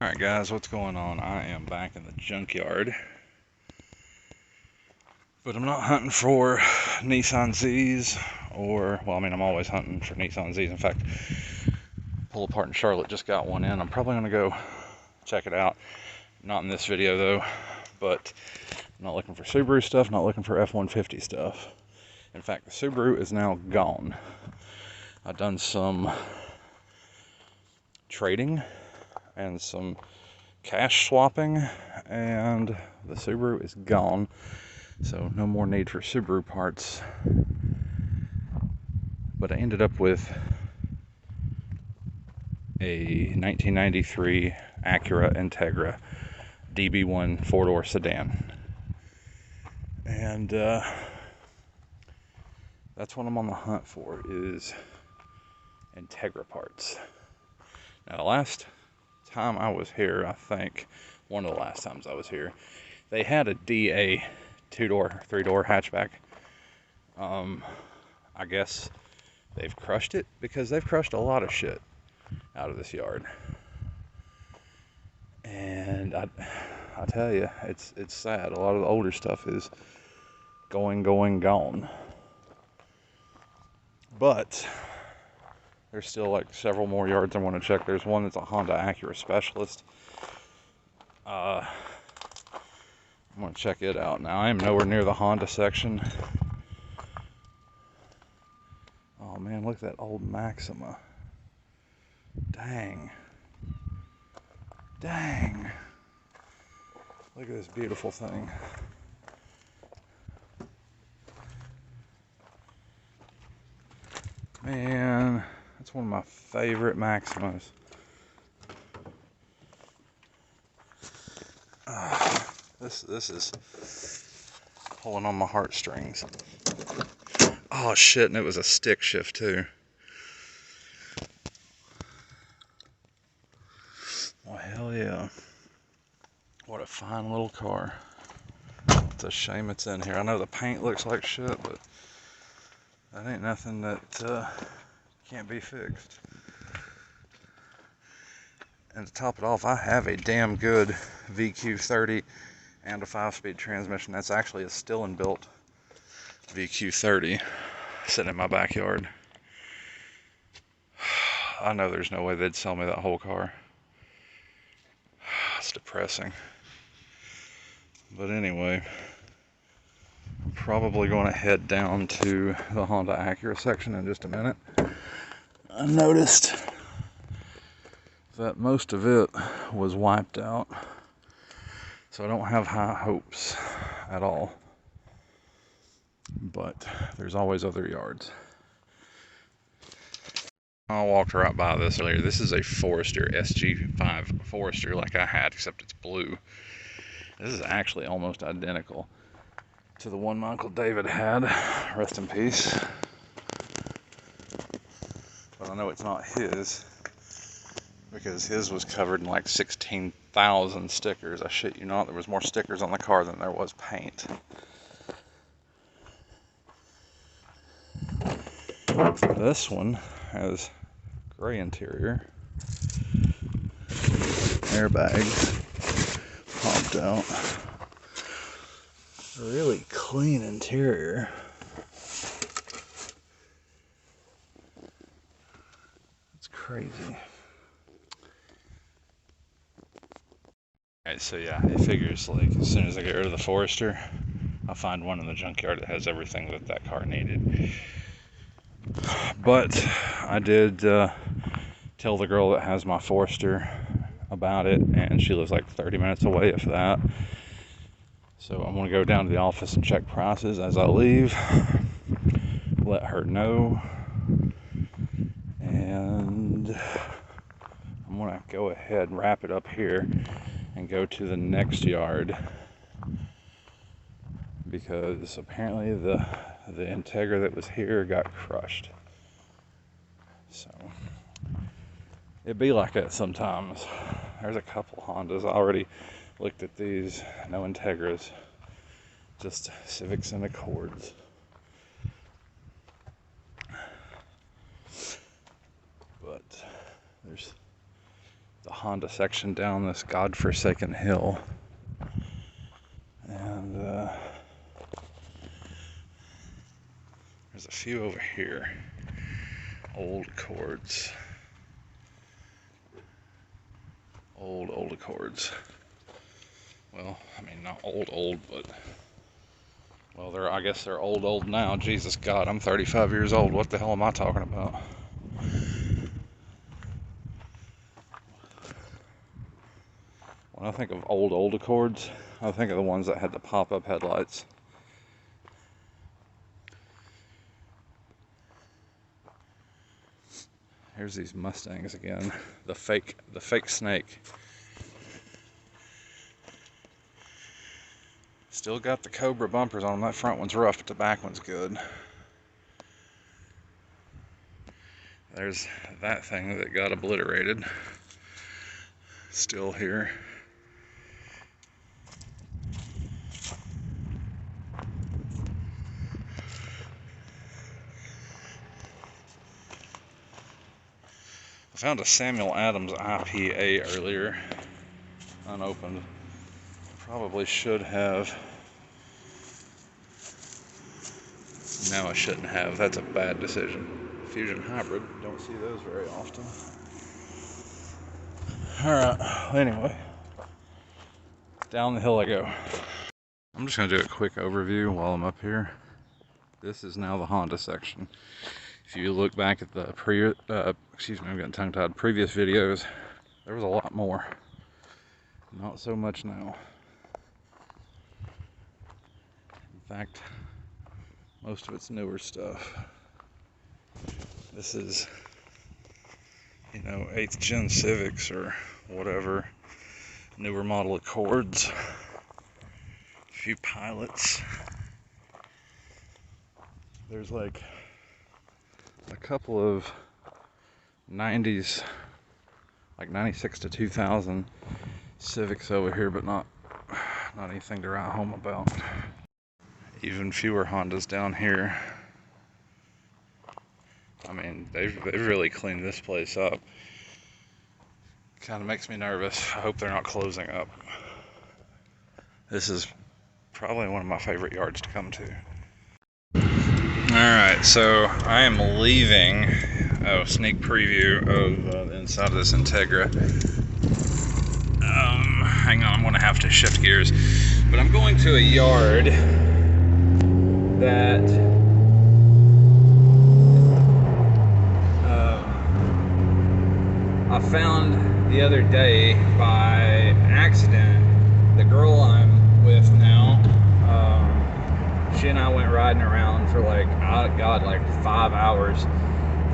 Alright guys, what's going on? I am back in the junkyard, but I'm not hunting for Nissan Zs I'm always hunting for Nissan Zs. In fact, Pull Apart in Charlotte just got one in. I'm probably going to go check it out. Not in this video though, but I'm not looking for Subaru stuff, not looking for F-150 stuff. In fact, the Subaru is now gone. I've done some trading and some cash swapping, and the Subaru is gone, so no more need for Subaru parts. But I ended up with a 1993 Acura Integra DB1 four-door sedan, and that's what I'm on the hunt for, is Integra parts. Now, the last time I was here, I think one of the last times I was here, they had a DA two-door, three-door hatchback. I guess they've crushed it, because they've crushed a lot of shit out of this yard. And I tell you, it's sad. A lot of the older stuff is gone. But there's still like several more yards I want to check. There's one that's a Honda Acura Specialist. I'm going to check it out. Now, I am nowhere near the Honda section. Oh man, look at that old Maxima. Dang. Look at this beautiful thing. Man, that's one of my favorite Maximas. This is pulling on my heartstrings. Oh shit, and it was a stick shift too. Well, hell yeah. What a fine little car. It's a shame it's in here. I know the paint looks like shit, but that ain't nothing that can't be fixed. And to top it off, I have a damn good VQ30 and a 5-speed transmission. That's actually a still-in-built VQ30 sitting in my backyard. I know there's no way they'd sell me that whole car. It's depressing. But anyway, I'm probably going to head down to the Honda Acura section in just a minute. I noticed that most of it was wiped out, so I don't have high hopes at all. But there's always other yards. I walked right by this earlier. This is a Forester SG5 Forester like I had, except it's blue. This is actually almost identical to the one my Uncle David had. Rest in peace. But I know it's not his, because his was covered in like 16,000 stickers. I shit you not, there was more stickers on the car than there was paint. This one has gray interior, airbags popped out, really clean interior. It's crazy. Alright, so yeah, it figures like as soon as I get rid of the Forester, I'll find one in the junkyard that has everything that that car needed. But I did tell the girl that has my Forester about it, and she lives like 30 minutes away, if that. So I'm going to go down to the office and check prices as I leave, let her know, and I'm going to go ahead and wrap it up here and go to the next yard, because apparently the Integra that was here got crushed. So it'd be like that sometimes. There's a couple Hondas. I already looked at these. No Integras, just Civics and Accords. But there's the Honda section down this godforsaken hill. And there's a few over here. Old Accords. Old Accords. Well, I mean, not old, but, well, I guess they're old now. Jesus God, I'm 35 years old. What the hell am I talking about? When I think of old Accords, I think of the ones that had the pop-up headlights. Here's these Mustangs again. The fake snake. Still got the Cobra bumpers on them. That front one's rough, but the back one's good. There's that thing that got obliterated. Still here. I found a Samuel Adams IPA earlier, unopened. Probably should have. No, I shouldn't have. That's a bad decision. Fusion Hybrid, don't see those very often. Alright, anyway, down the hill I go. I'm just going to do a quick overview while I'm up here. This is now the Honda section. If you look back at the I'm getting tongue-tied, previous videos, there was a lot more. Not so much now. In fact, most of it's newer stuff. This is, 8th gen Civics or whatever, newer model Accords, a few Pilots. There's like a couple of 90s, like 96 to 2000 Civics over here, but not anything to write home about. Even fewer Hondas down here. I mean, they've really cleaned this place up. Kind of makes me nervous. I hope they're not closing up. This is probably one of my favorite yards to come to. Alright, so I am leaving. Sneak preview of the inside of this Integra. Hang on, I'm going to have to shift gears. But I'm going to a yard that I found the other day by accident. The girl I'm with now, she and I went riding around for like 5 hours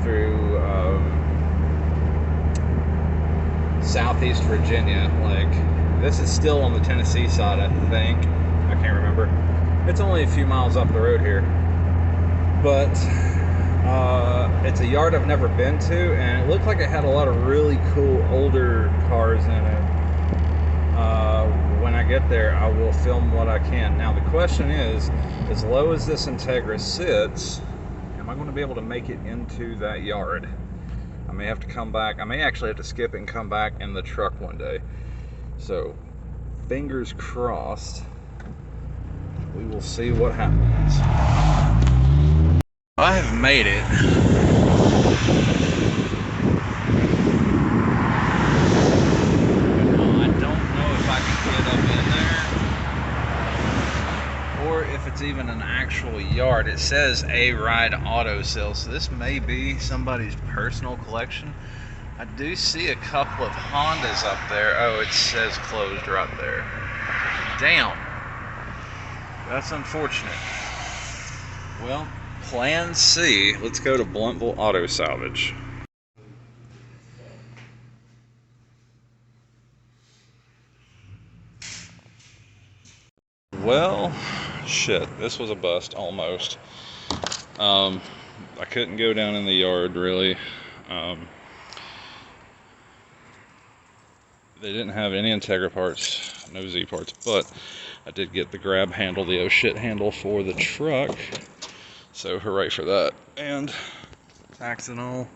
through Southeast Virginia. Like, this is still on the Tennessee side, I think. I can't remember. It's only a few miles up the road here, but it's a yard I've never been to, and it looked like it had a lot of really cool older cars in it. When I get there, I will film what I can. Now the question is, as low as this Integra sits, am I going to be able to make it into that yard? I may have to come back. I may actually have to skip it and come back in the truck one day. So, fingers crossed. We will see what happens. I have made it. I don't know if I can get up in there, or if it's even an actual yard. It says A Ride Auto Sales, so this may be somebody's personal collection. I do see a couple of Hondas up there. Oh, it says closed right there. Damn. That's unfortunate. Well, plan C. Let's go to Blountville Auto Salvage. Well, shit. This was a bust, almost. I couldn't go down in the yard, really. They didn't have any Integra parts, no Z parts, but I did get the grab handle, the oh shit handle for the truck, so hooray for that. And tax and all,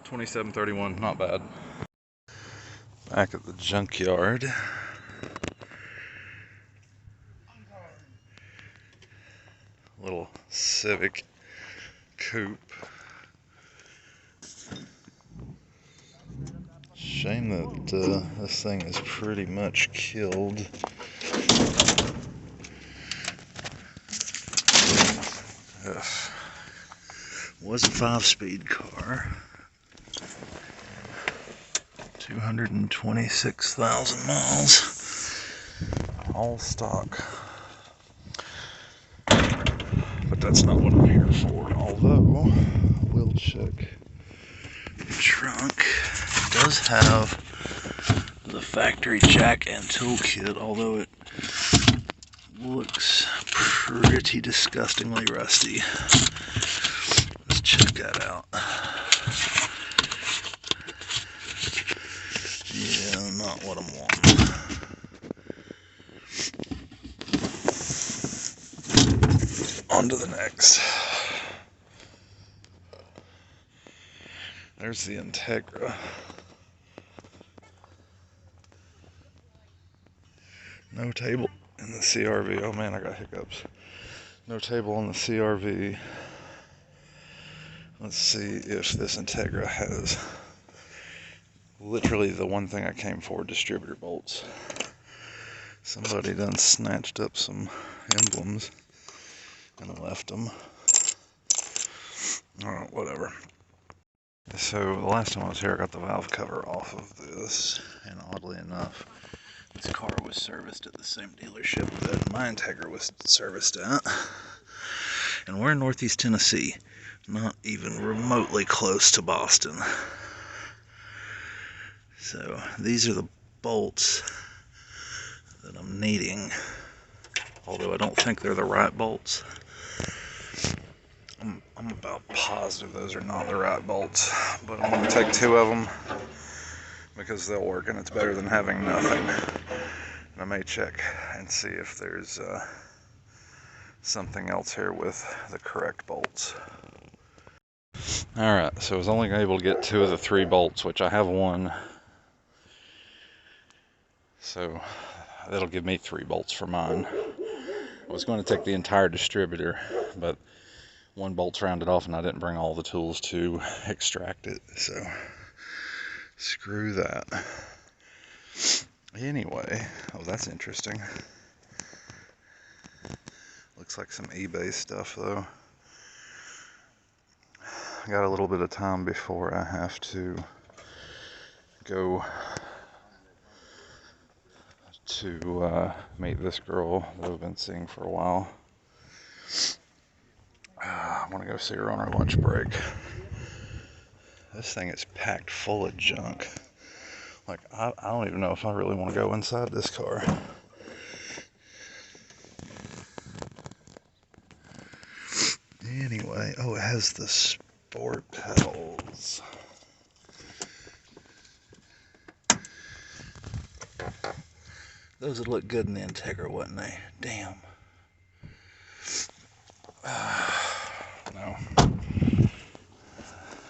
$27.31, not bad. Back at the junkyard. Little Civic coupe. Shame that this thing is pretty much killed. Ugh. Was a 5-speed car. 226,000 miles. All stock. But that's not what I'm here for. Although, we'll check the trunk. It does have the factory jack and tool kit, although it looks pretty disgustingly rusty. Let's check that out. Yeah, not what I'm wanting. On to the next. There's the Integra. No table in the CRV. Oh man, I got hiccups. No table on the CRV. Let's see if this Integra has literally the one thing I came for, distributor bolts. Somebody done snatched up some emblems and left them. Alright, whatever. So the last time I was here, I got the valve cover off of this, and oddly enough, this car was serviced at the same dealership that my Integra was serviced at. And we're in Northeast Tennessee, not even remotely close to Boston. So these are the bolts that I'm needing, although I don't think they're the right bolts. I'm about positive those are not the right bolts, but I'm going to take 2 of them because they'll work, and it's better than having nothing. And I may check and see if there's something else here with the correct bolts. Alright, so I was only able to get 2 of the 3 bolts, which I have 1. So that'll give me 3 bolts for mine. I was going to take the entire distributor, but 1 bolt's rounded off and I didn't bring all the tools to extract it, so screw that. Anyway, oh, that's interesting. Looks like some eBay stuff though. I got a little bit of time before I have to go to meet this girl that I've been seeing for a while. I want to go see her on her lunch break. This thing is packed full of junk. Like, I don't even know if I really want to go inside this car. Anyway, oh, it has the sport pedals. Those would look good in the Integra, wouldn't they? Damn. No.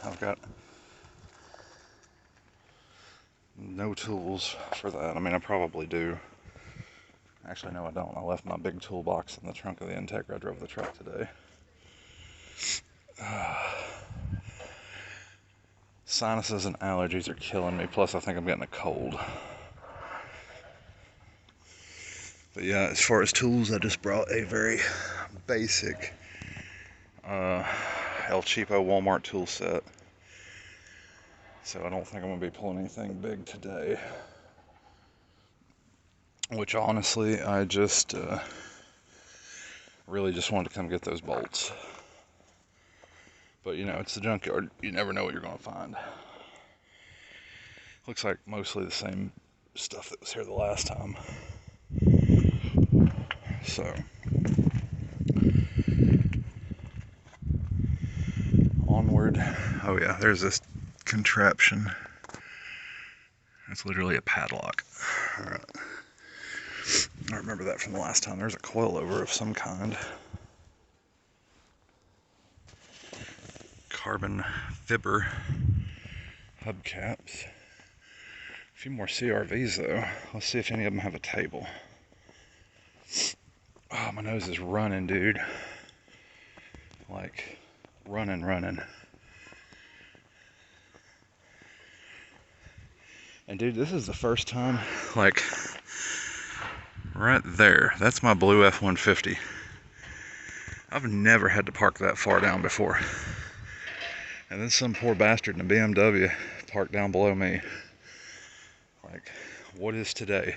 I've got no tools for that. I mean, I probably do. Actually, no, I don't. I left my big toolbox in the trunk of the Integra. I drove the truck today. Sinuses and allergies are killing me. Plus, I think I'm getting a cold. But yeah, as far as tools, I just brought a very basic El Cheapo Walmart tool set. So I don't think I'm going to be pulling anything big today. Which honestly, I just really just wanted to come get those bolts. But you know, it's the junkyard. You never know what you're going to find. Looks like mostly the same stuff that was here the last time. So, onward. Oh yeah, there's this contraption. It's literally a padlock. Alright. I remember that from the last time. There's a coilover of some kind. Carbon fiber hubcaps. few more CRVs though. Let's see if any of them have a table. Oh, my nose is running, dude. Like, running. And dude, this is the first time, like, right there, that's my blue F-150. I've never had to park that far down before. And then some poor bastard in a BMW parked down below me. Like, what is today?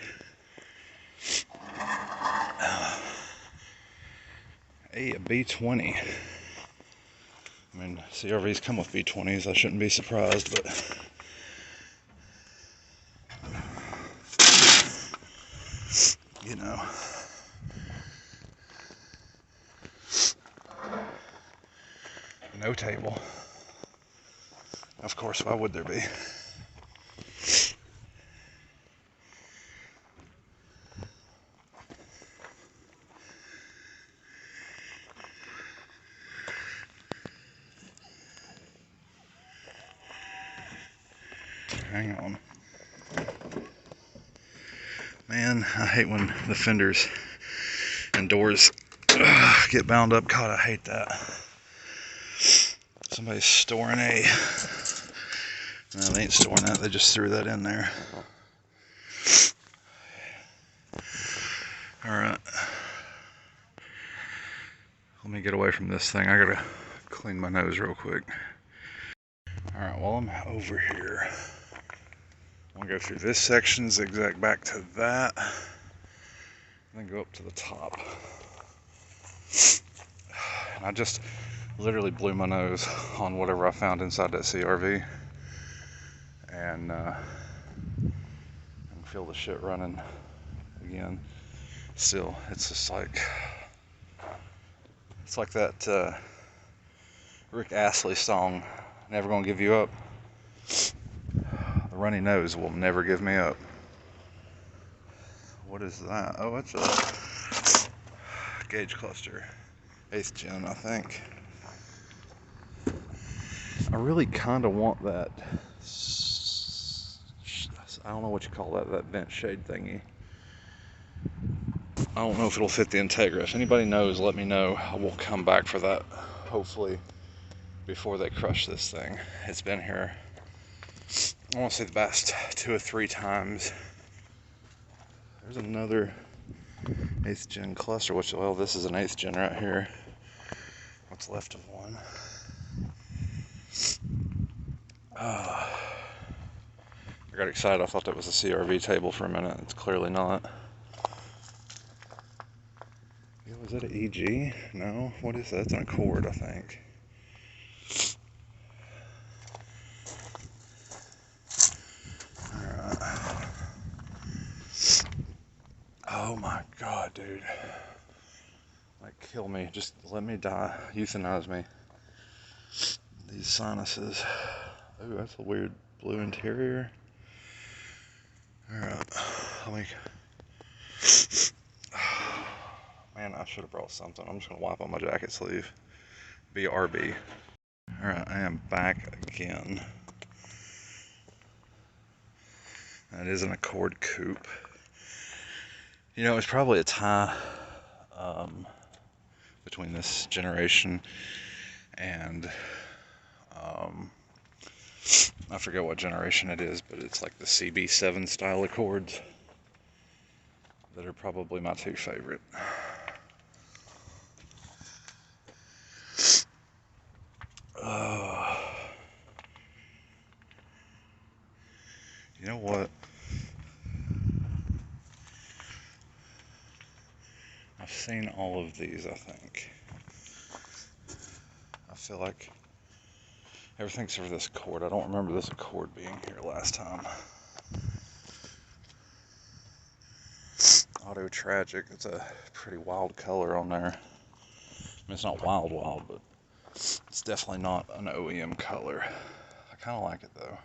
Hey, a B20. I mean, CRVs come with B20s. I shouldn't be surprised, but you know. No table. Of course, why would there be? Hang on. Man, I hate when the fenders and doors get bound up. God, I hate that. Somebody's storing a... No, they ain't storing that. They just threw that in there. Alright. Let me get away from this thing. I gotta clean my nose real quick. Alright, while I'm over here, I'm gonna go through this section, zigzag back to that, and then go up to the top. And I just literally blew my nose on whatever I found inside that CRV. And I can feel the shit running again. Still, it's just like, it's like that Rick Astley song, Never Gonna Give You Up. The runny nose will never give me up. What is that? Oh, it's a gauge cluster. 8th gen, I think. I really kind of want that, I don't know what you call that, that vent shade thingy. I don't know if it'll fit the Integra. If anybody knows, let me know. I will come back for that, hopefully, before they crush this thing. It's been here, I want to say the past 2 or 3 times. There's another 8th gen cluster, which, well, this is an 8th gen right here. What's left of one. I got excited. I thought that was a CRV table for a minute. It's clearly not. Was that an EG? No. What is that? It's an Accord, I think. Alright. Oh my god, dude. Like, kill me. Just let me die. Euthanize me. These sinuses. Ooh, that's a weird blue interior. Alright. Let me... Man, I should have brought something. I'm just going to wipe on my jacket sleeve. BRB. Alright, I am back again. That is an Accord coupe. You know, it's probably a tie between this generation and I forget what generation it is, but it's like the CB7 style Accords that are probably my 2 favorite. You know what? I've seen all of these, I think. I feel like everything's for this Accord. I don't remember this Accord being here last time. Auto Tragic. It's a pretty wild color on there. I mean, it's not wild, but it's definitely not an OEM color. I kind of like it though.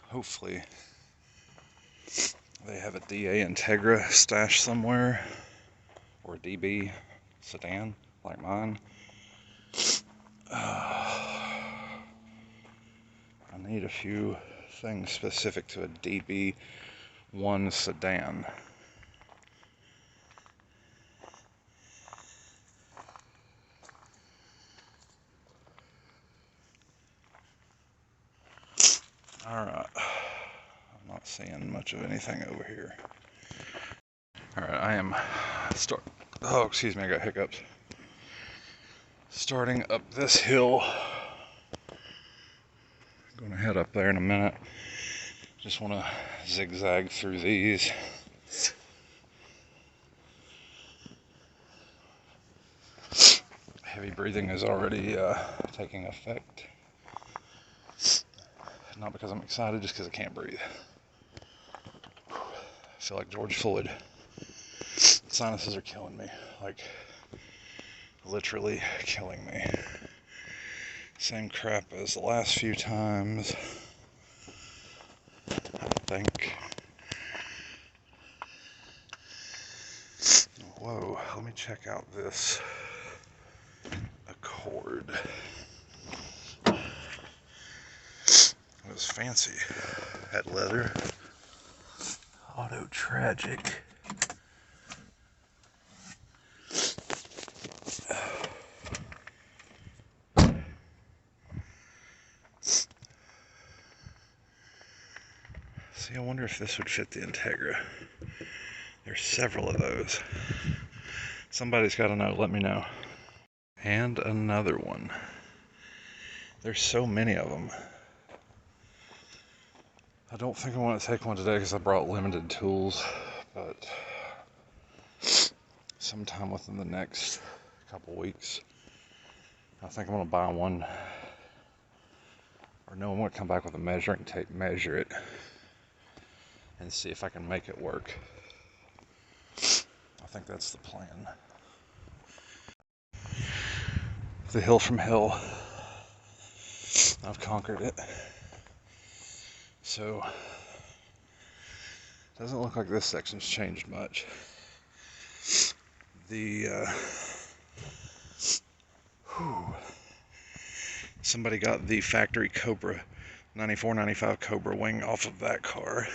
Hopefully they have a DA Integra stashed somewhere, or a DB sedan like mine. I need a few thing specific to a DB1 sedan. Alright, I'm not seeing much of anything over here. Alright, I am oh, excuse me, I got hiccups. Starting up this hill. Gonna head up there in a minute. Just want to zigzag through these. Heavy breathing is already taking effect. Not because I'm excited, just because I can't breathe. I feel like George Floyd. Sinuses are killing me. Like, literally killing me. Same crap as the last few times, I think. Whoa, let me check out this Accord. It was fancy. Had leather. Auto Tragic. See, I wonder if this would fit the Integra. There's several of those. Somebody's got to know, let me know. And another one. There's so many of them. I don't think I want to take one today because I brought limited tools, but sometime within the next couple weeks, I think I'm going to buy one. Or no, I'm going to come back with a measuring tape, measure it, and see if I can make it work. I think that's the plan. The hill from hell. I've conquered it. So, doesn't look like this section's changed much. Somebody got the factory Cobra 94-95 Cobra wing off of that car.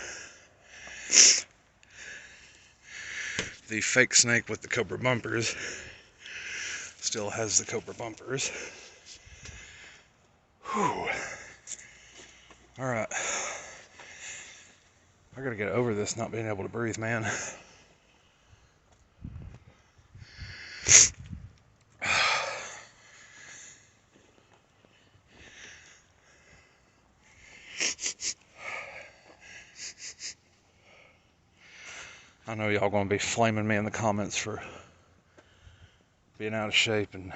The fake snake with the Cobra bumpers still has the Cobra bumpers. Whew. Alright. I gotta get over this not being able to breathe, man. I know y'all gonna be flaming me in the comments for being out of shape and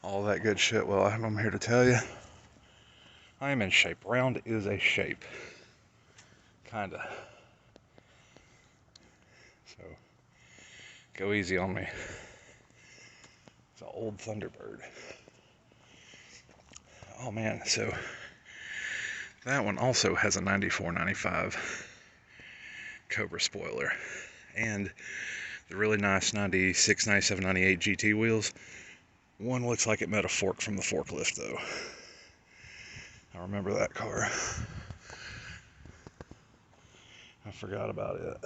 all that good shit. Well, I'm here to tell you, I am in shape. Round is a shape. Kinda. So, go easy on me. It's an old Thunderbird. Oh man, so that one also has a 94-95 Cobra spoiler. And the really nice 96, 97, 98 GT wheels. One looks like it met a fork from the forklift though. I remember that car. I forgot about it.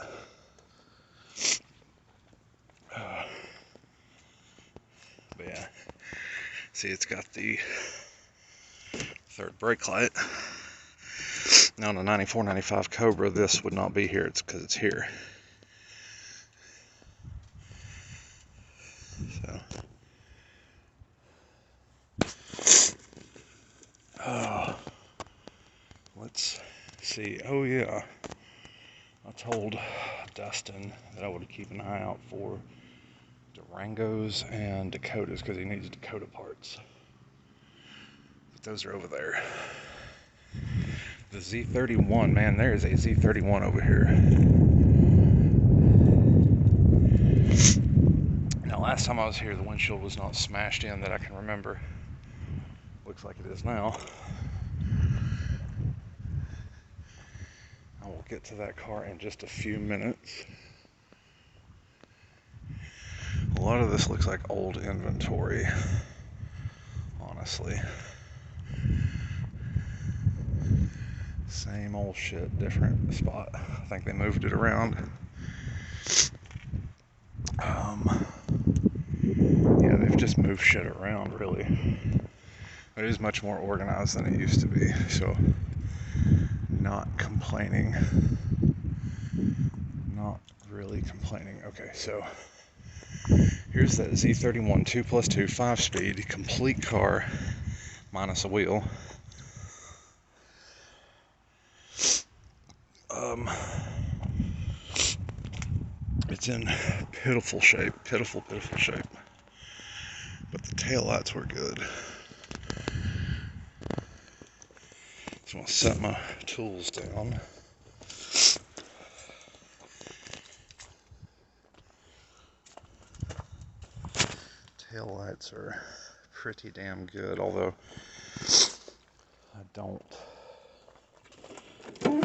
But yeah, see, it's got the third brake light. Now on a 94-95 Cobra, this would not be here. It's because it's here. So, let's see. Oh yeah, I told Dustin that I would keep an eye out for Durangos and Dakotas because he needs Dakota parts. But those are over there. The Z31, man, there is a Z31 over here. Now, last time I was here, the windshield was not smashed in that I can remember. Looks like it is now. I will get to that car in just a few minutes. A lot of this looks like old inventory, honestly. Same old shit, different spot. I think they moved it around. Yeah, they've just moved shit around, really. It is much more organized than it used to be, so not complaining. Not really complaining. Okay, so here's that Z31 2+2 5-speed complete car minus a wheel. It's in pitiful shape, pitiful shape. But the taillights were good. So I'm gonna set my tools down. Taillights are pretty damn good, although I don't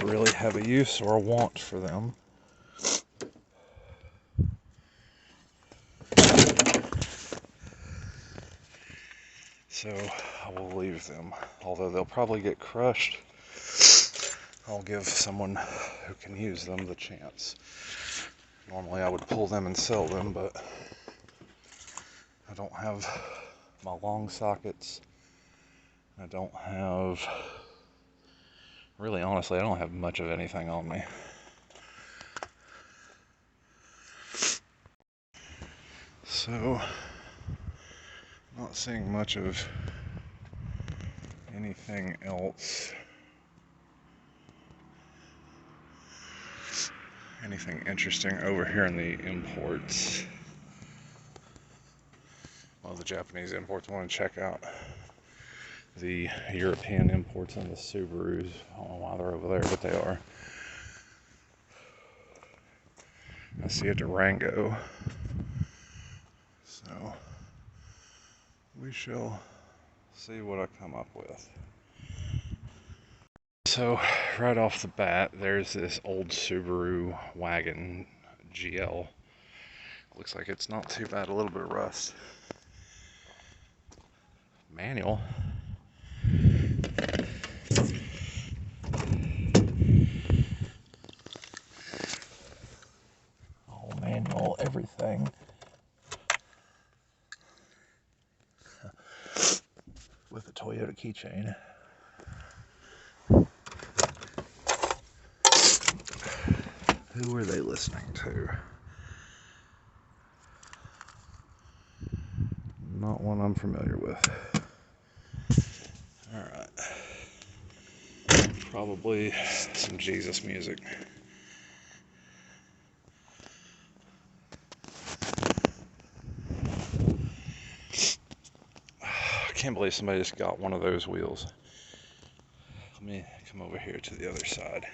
really have a use or a want for them. So I will leave them, although they'll probably get crushed. I'll give someone who can use them the chance. Normally I would pull them and sell them, but I don't have my long sockets. I don't have, really honestly, I don't have much of anything on me. So, not seeing much of anything else. Anything interesting over here in the imports. Well, the Japanese imports. I want to check out the European imports and the Subarus. I don't know why they're over there, but they are. I see a Durango. So, we shall see what I come up with. So, right off the bat, there's this old Subaru wagon GL. Looks like it's not too bad, a little bit of rust. Manual. Oh, manual, everything. With a Toyota keychain. Who were they listening to? Not one I'm familiar with. Alright. Probably some Jesus music. I can't believe somebody just got one of those wheels. Let me come over here to the other side.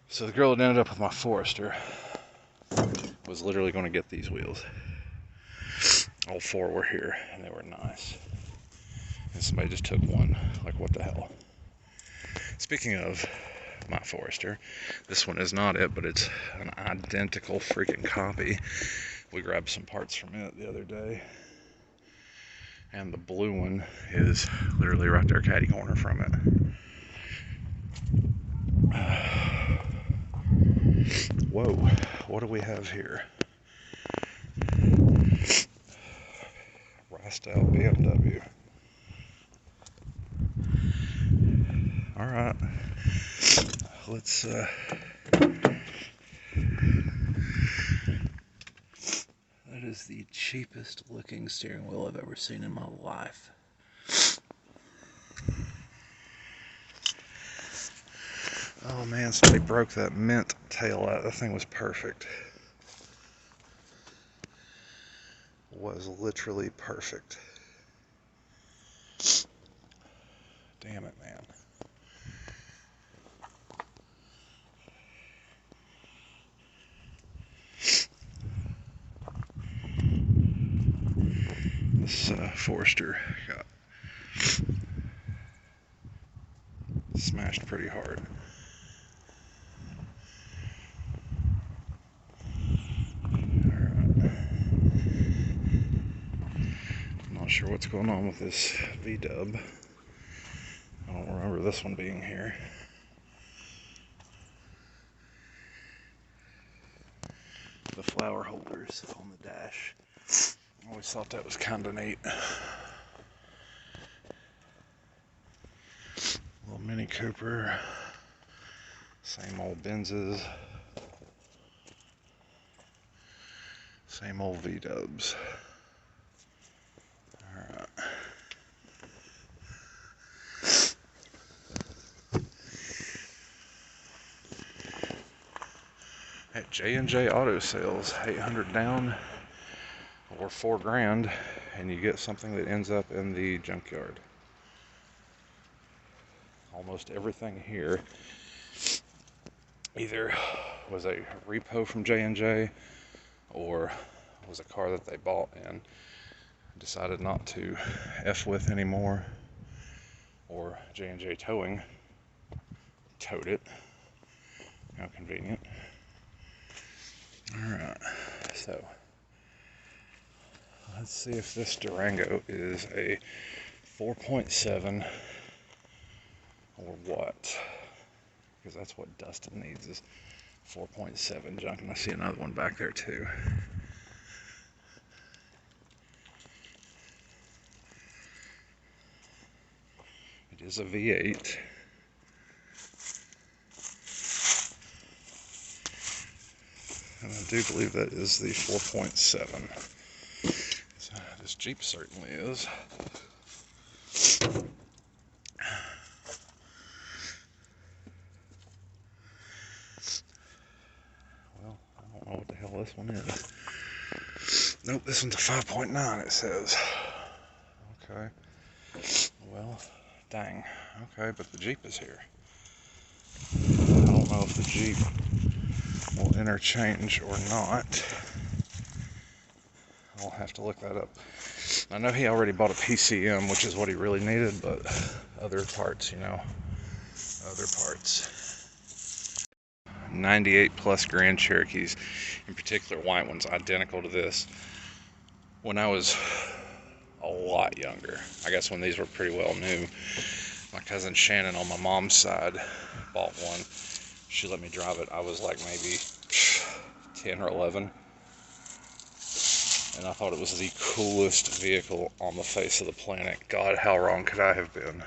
So the girl that ended up with my Forester was literally going to get these wheels. All four were here, and they were nice. And somebody just took one. Like, what the hell? Speaking of my Forester, this one is not it, but it's an identical freaking copy. We grabbed some parts from it the other day. And the blue one is literally right there, catty corner from it. Whoa, what do we have here? Style BMW. Alright. Let's that is the cheapest looking steering wheel I've ever seen in my life. Oh man, somebody broke that mint tail out. That thing was perfect. Was literally perfect. Damn it, man. This Forester got smashed pretty hard. Not sure what's going on with this V-dub. I don't remember this one being here. the flower holders on the dash. I always thought that was kind of neat. Little Mini Cooper. Same old Benzes. Same old V-dubs. Alright. At J&J Auto Sales, 800 down or $4,000, and you get something that ends up in the junkyard. Almost everything here either was a repo from J&J or was a car that they bought and decided not to F with anymore, or J&J Towing towed it. How convenient. Alright, so let's see if this Durango is a 4.7 or what, because that's what Dustin needs, is 4.7 junk, and I see another one back there too. It is a V8. And I do believe that is the 4.7. So this Jeep certainly is. Well, I don't know what the hell this one is. Nope, this one's a 5.9, it says. Okay. Well, dang. Okay, but the Jeep is here. I don't know if the Jeep will interchange or not. I'll have to look that up. I know he already bought a PCM, which is what he really needed, but other parts, you know, other parts. 98 plus Grand Cherokees, in particular white ones, identical to this. When I was a lot younger, I guess when these were pretty well new, my cousin Shannon on my mom's side bought one. She let me drive it. I was like maybe 10 or 11. And I thought it was the coolest vehicle on the face of the planet. God, how wrong could I have been?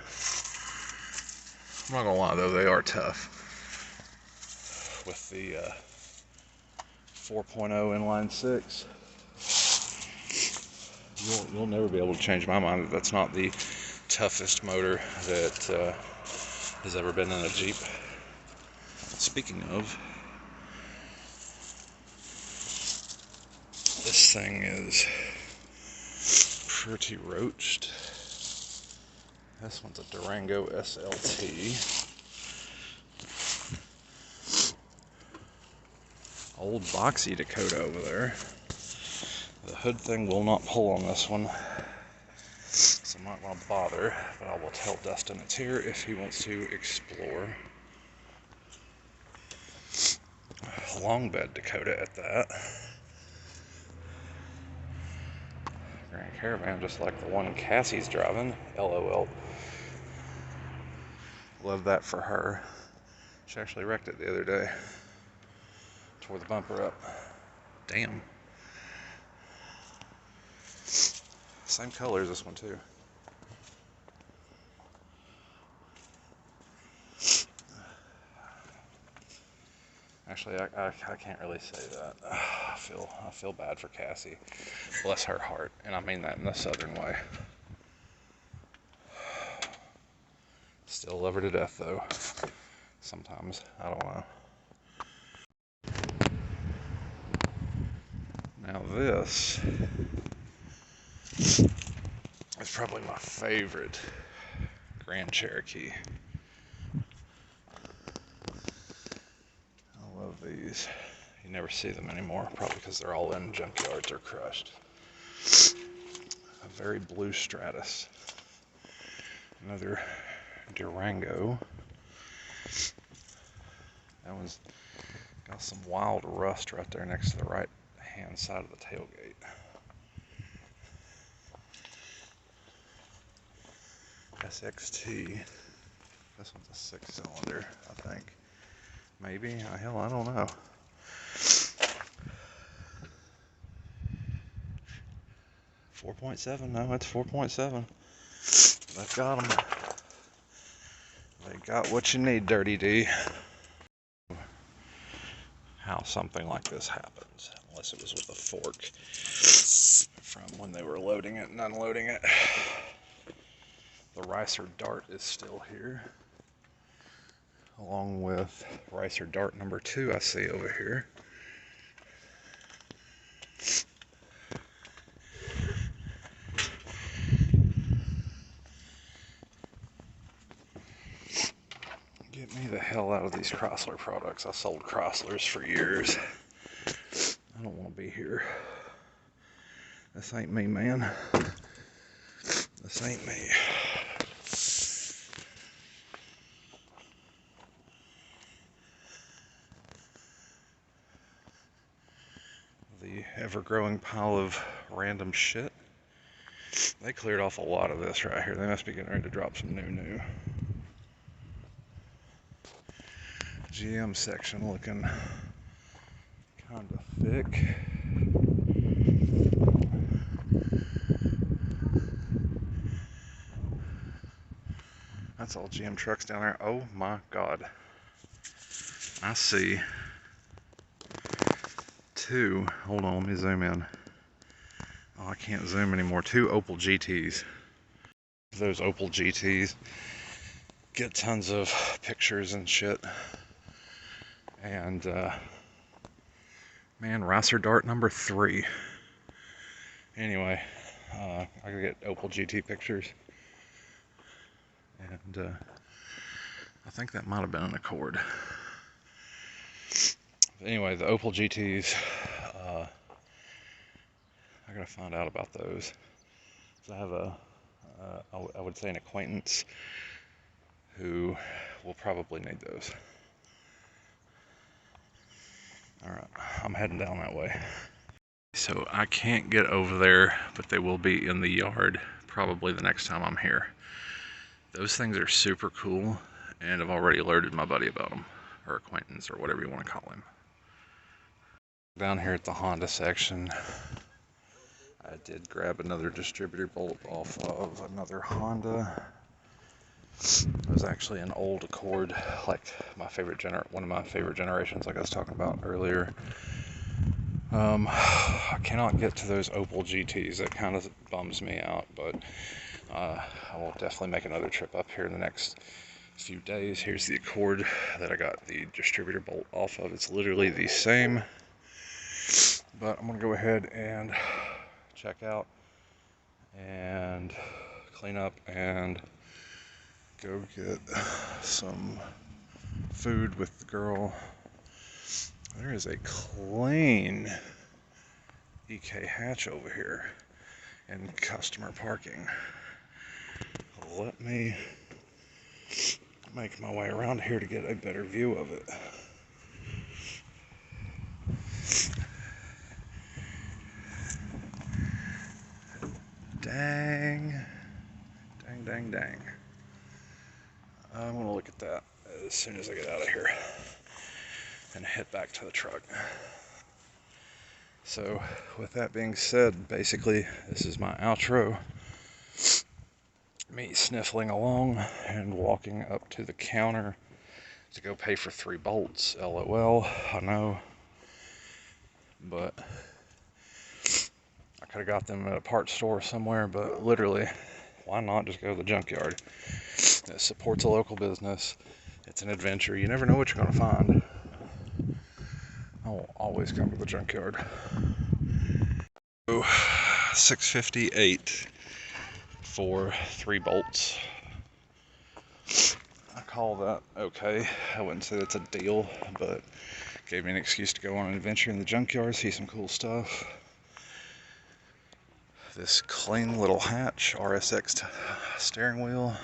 I'm not gonna lie though, they are tough. With the 4.0 inline 6. You'll never be able to change my mind that that's not the toughest motor that has ever been in a Jeep. Speaking of, this thing is pretty roached. This one's a Durango SLT. Old boxy Dakota over there. The hood thing will not pull on this one, so I'm not going to bother, but I will tell Dustin it's here if he wants to explore. Long bed Dakota at that. Grand Caravan, just like the one Cassie's driving. LOL. Love that for her. She actually wrecked it the other day. Tore the bumper up. Damn. Same color as this one too. Actually, I can't really say that. I feel bad for Cassie. Bless her heart, and I mean that in a southern way. Still love her to death though. Sometimes, I don't know. Now this is probably my favorite Grand Cherokee. I love these. You never see them anymore, probably because they're all in junkyards or crushed. A very blue Stratus. Another Durango. That one's got some wild rust right there next to the right hand side of the tailgate. SXT. This one's a 6-cylinder, I think. Maybe. Hell, I don't know. 4.7, no, it's 4.7. They've got them. They got what you need, Dirty D. How something like this happens, unless it was with a fork from when they were loading it and unloading it. The ricer dart is still here, along with ricer dart number 2 I see over here. Get me the hell out of these Chrysler products. I sold Chryslers for years. I don't want to be here. This ain't me, man. This ain't me. The ever-growing pile of random shit. They cleared off a lot of this right here. They must be getting ready to drop some new. GM section looking kind of thick. That's all GM trucks down there. Oh my God. I see 2. Hold on, let me zoom in. Oh, I can't zoom anymore. 2 Opel GTs. Those Opel GTs get tons of pictures and shit. And man, ricer dart number 3. Anyway, I gotta get Opel GT pictures. And I think that might have been an Accord. But anyway, the Opel GTs, I gotta find out about those. So I have I would say an acquaintance who will probably need those. Alright, I'm heading down that way. So I can't get over there, but they will be in the yard probably the next time I'm here. Those things are super cool, and I've already alerted my buddy about them, or acquaintance, or whatever you want to call him. Down here at the Honda section, I did grab another distributor bolt off of another Honda. It was actually an old Accord, like one of my favorite generations, like I was talking about earlier. I cannot get to those Opel GTs. That kind of bums me out, but I will definitely make another trip up here in the next few days. Here's the Accord that I got the distributor bolt off of. It's literally the same, but I'm gonna go ahead and check out and clean up and go get some food with the girl. There is a clean EK hatch over here in customer parking. Let me make my way around here to get a better view of it. Dang. I'm gonna look at that as soon as I get out of here and head back to the truck. So with that being said, basically this is my outro. Me sniffling along and walking up to the counter to go pay for 3 bolts. LOL, I know, but I could have got them at a parts store somewhere, but literally, why not just go to the Junkyard? It supports a local business. It's an adventure. You never know what you're going to find. I'll always come to the Junkyard. So, 658 for 3 bolts. I call that okay. I wouldn't say that's a deal, but gave me an excuse to go on an adventure in the Junkyard, see some cool stuff. This clean little hatch, RSX steering wheel.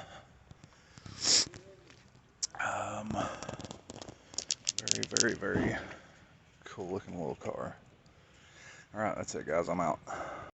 Very cool looking little car. Alright, that's it guys, I'm out.